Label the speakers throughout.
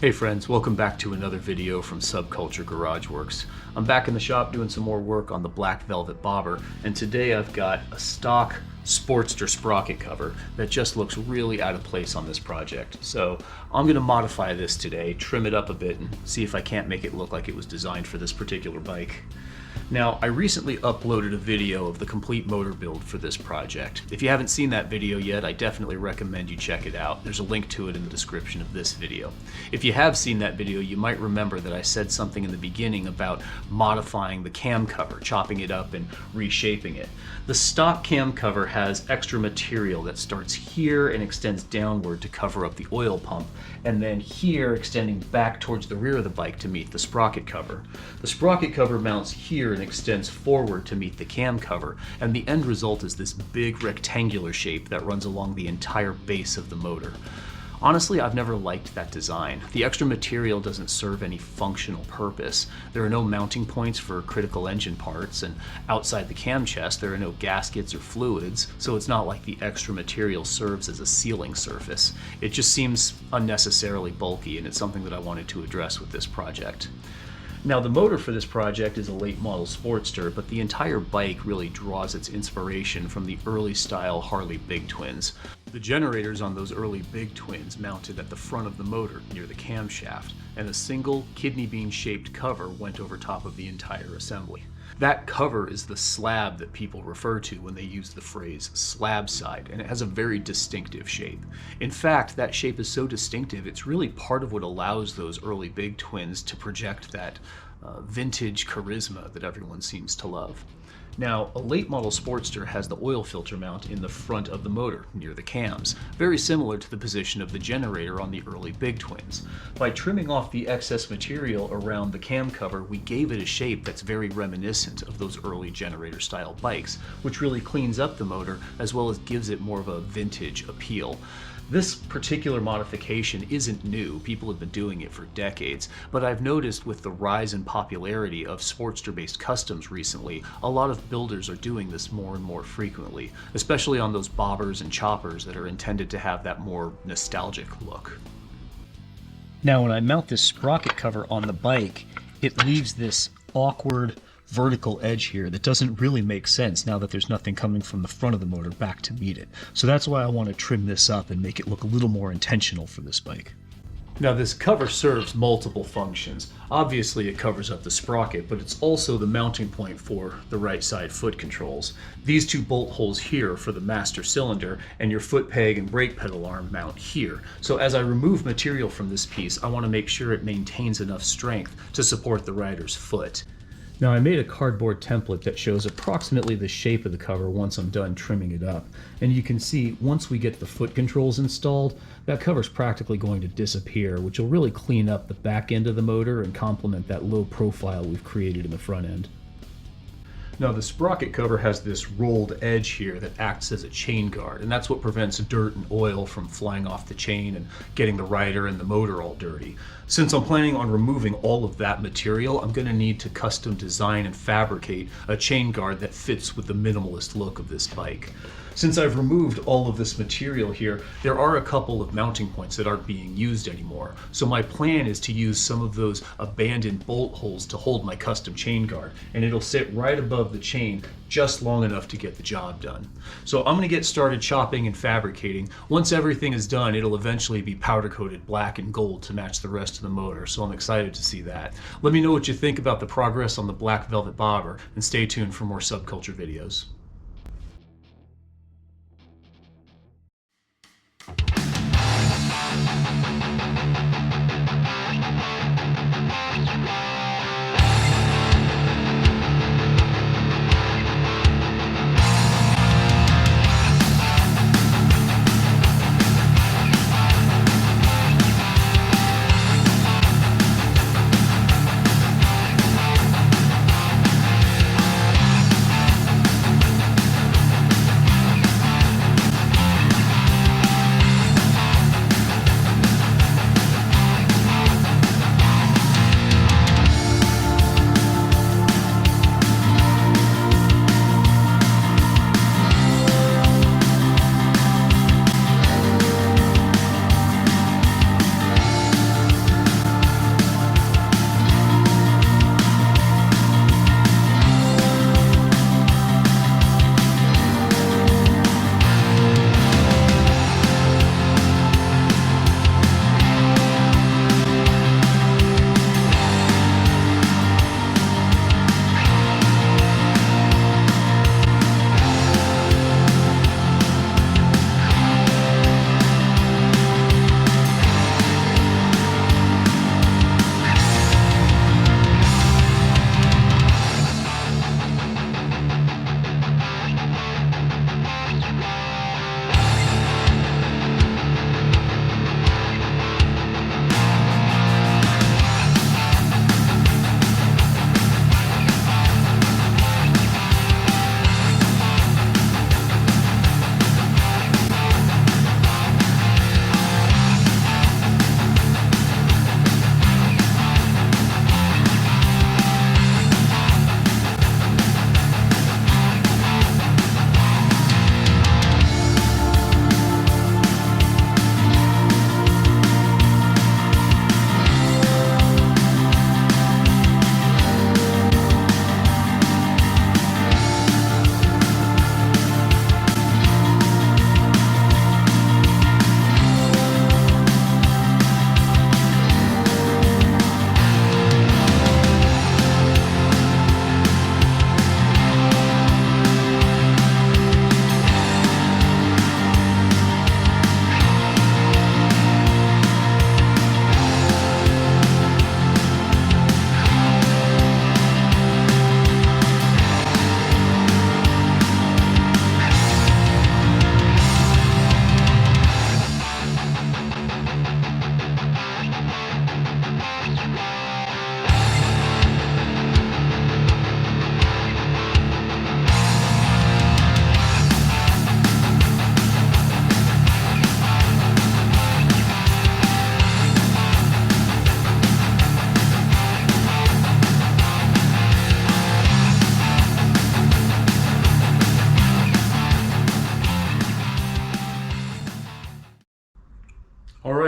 Speaker 1: Hey friends, welcome back to another video from Subculture Garage Works. I'm back in the shop doing some more work on the black velvet bobber, and today I've got a stock Sportster Sprocket cover that just looks really out of place on this project. So I'm going to modify this today, trim it up a bit, and see if I can't make it look like it was designed for this particular bike. Now, I recently uploaded a video of the complete motor build for this project. If you haven't seen that video yet, I definitely recommend you check it out. There's a link to it in the description of this video. If you have seen that video, you might remember that I said something in the beginning about modifying the cam cover, chopping it up and reshaping it. The stock cam cover has extra material that starts here and extends downward to cover up the oil pump, and then here extending back towards the rear of the bike to meet the sprocket cover. The sprocket cover mounts here and extends forward to meet the cam cover, and the end result is this big rectangular shape that runs along the entire base of the motor. Honestly, I've never liked that design. The extra material doesn't serve any functional purpose. There are no mounting points for critical engine parts, and outside the cam chest there are no gaskets or fluids, so it's not like the extra material serves as a sealing surface. It just seems unnecessarily bulky, and it's something that I wanted to address with this project. Now, the motor for this project is a late model Sportster, but the entire bike really draws its inspiration from the early style Harley Big Twins. The generators on those early Big Twins mounted at the front of the motor near the camshaft, and a single kidney bean shaped cover went over top of the entire assembly. That cover is the slab that people refer to when they use the phrase slab side, and it has a very distinctive shape. In fact, that shape is so distinctive, it's really part of what allows those early Big Twins to project that vintage charisma that everyone seems to love. Now, a late model Sportster has the oil filter mount in the front of the motor, near the cams, very similar to the position of the generator on the early Big Twins. By trimming off the excess material around the cam cover, we gave it a shape that's very reminiscent of those early generator-style bikes, which really cleans up the motor as well as gives it more of a vintage appeal. This particular modification isn't new, people have been doing it for decades, but I've noticed with the rise in popularity of Sportster-based customs recently, a lot of builders are doing this more and more frequently, especially on those bobbers and choppers that are intended to have that more nostalgic look. Now, when I mount this sprocket cover on the bike, it leaves this awkward vertical edge here that doesn't really make sense now that there's nothing coming from the front of the motor back to meet it. So that's why I want to trim this up and make it look a little more intentional for this bike. Now, this cover serves multiple functions. Obviously it covers up the sprocket, but it's also the mounting point for the right side foot controls. These two bolt holes here for the master cylinder, and your foot peg and brake pedal arm mount here. So as I remove material from this piece, I want to make sure it maintains enough strength to support the rider's foot. Now, I made a cardboard template that shows approximately the shape of the cover once I'm done trimming it up. And you can see once we get the foot controls installed, that cover's practically going to disappear, which will really clean up the back end of the motor and complement that low profile we've created in the front end. Now, the sprocket cover has this rolled edge here that acts as a chain guard, and that's what prevents dirt and oil from flying off the chain and getting the rider and the motor all dirty. Since I'm planning on removing all of that material, I'm going to need to custom design and fabricate a chain guard that fits with the minimalist look of this bike. Since I've removed all of this material here, there are a couple of mounting points that aren't being used anymore. So my plan is to use some of those abandoned bolt holes to hold my custom chain guard, and it'll sit right above the chain just long enough to get the job done. So I'm going to get started chopping and fabricating. Once everything is done, it'll eventually be powder coated black and gold to match the rest of the motor, so I'm excited to see that. Let me know what you think about the progress on the black velvet bobber, and stay tuned for more subculture videos.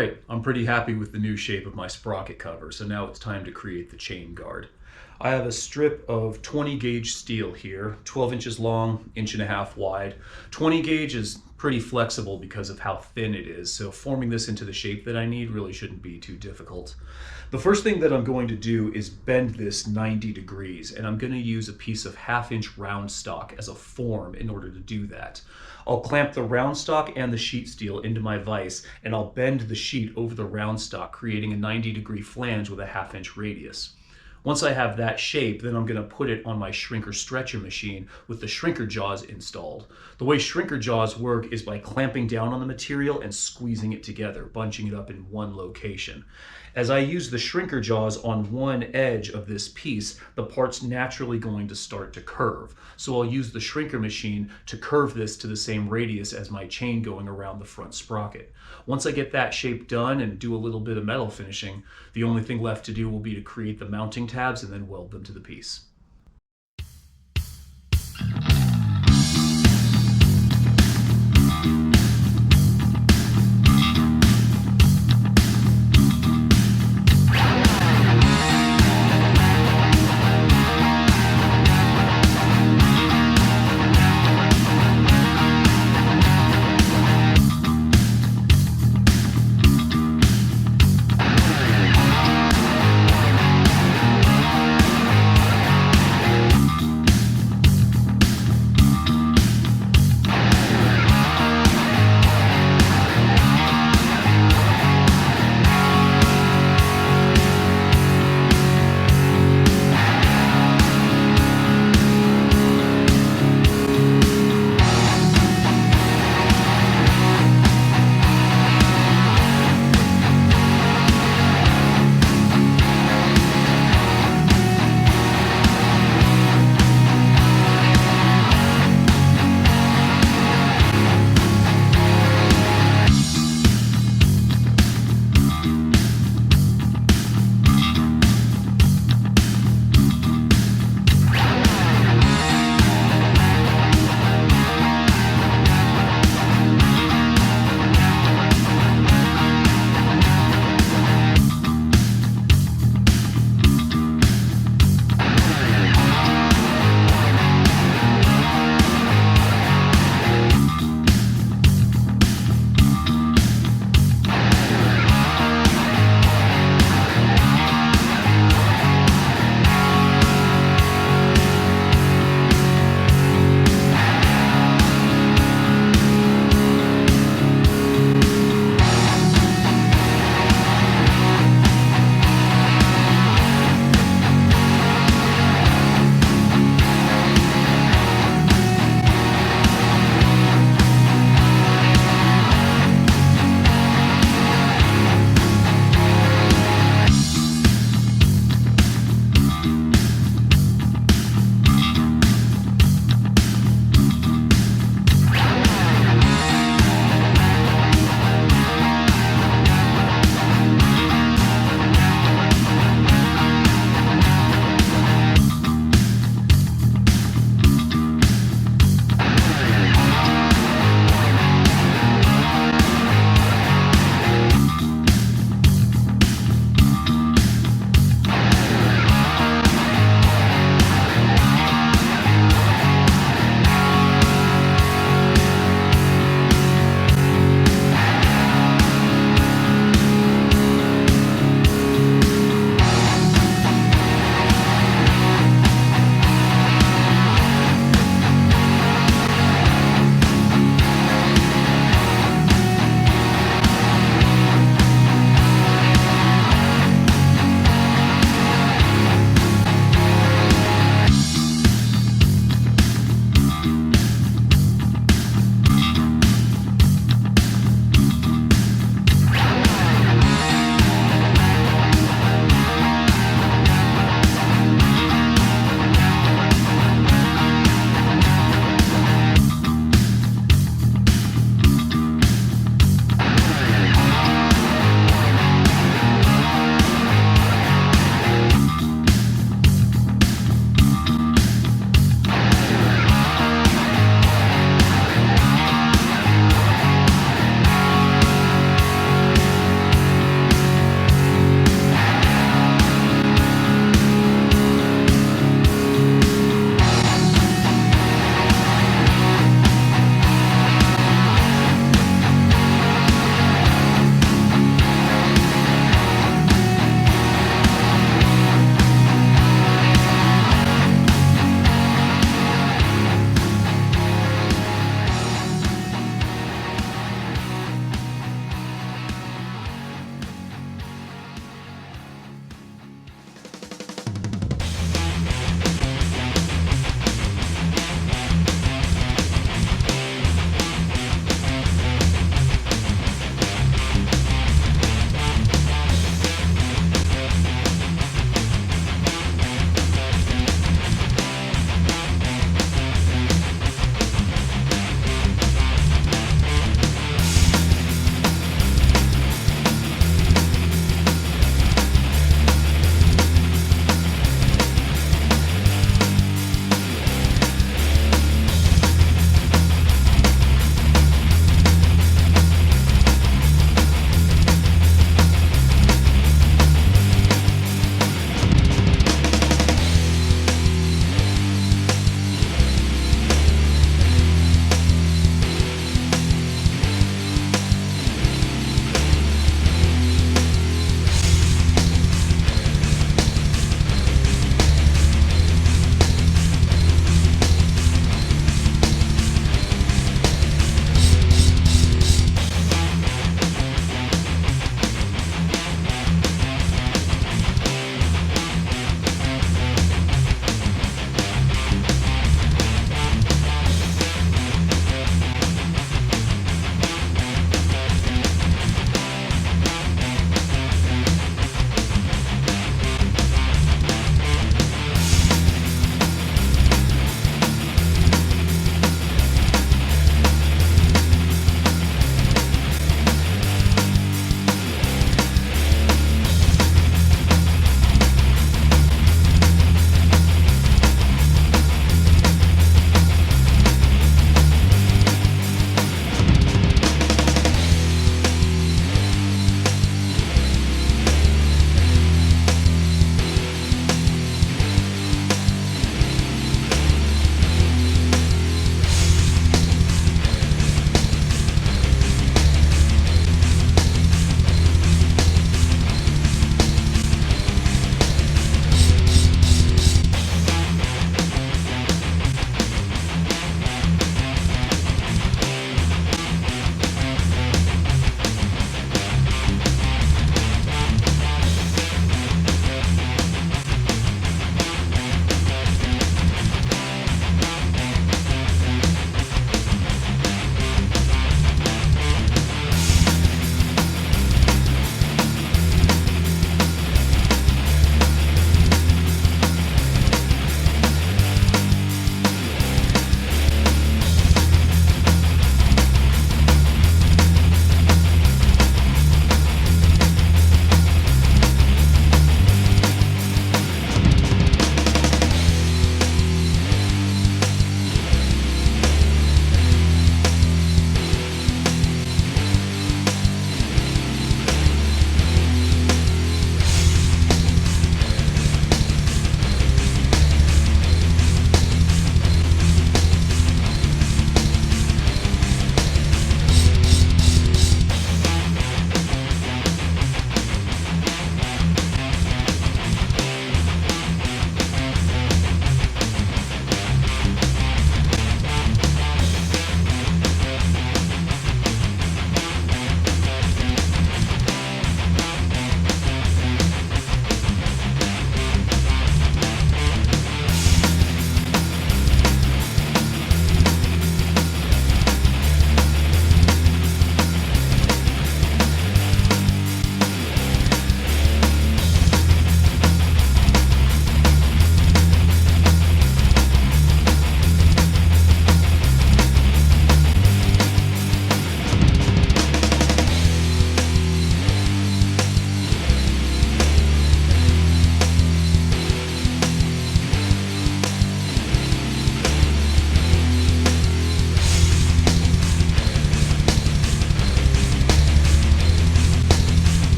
Speaker 1: right, I'm pretty happy with the new shape of my sprocket cover, so now it's time to create the chain guard. I have a strip of 20 gauge steel here, 12 inches long, inch and a half wide. 20 gauge is pretty flexible because of how thin it is, so forming this into the shape that I need really shouldn't be too difficult. The first thing that I'm going to do is bend this 90 degrees, and I'm going to use a piece of 1/2 inch round stock as a form in order to do that. I'll clamp the round stock and the sheet steel into my vise, and I'll bend the sheet over the round stock, creating a 90-degree flange with a 1/2 inch radius. Once I have that shape, then I'm going to put it on my shrinker stretcher machine with the shrinker jaws installed. The way shrinker jaws work is by clamping down on the material and squeezing it together, bunching it up in one location. As I use the shrinker jaws on one edge of this piece, the part's naturally going to start to curve. So I'll use the shrinker machine to curve this to the same radius as my chain going around the front sprocket. Once I get that shape done and do a little bit of metal finishing, the only thing left to do will be to create the mounting tabs and then weld them to the piece.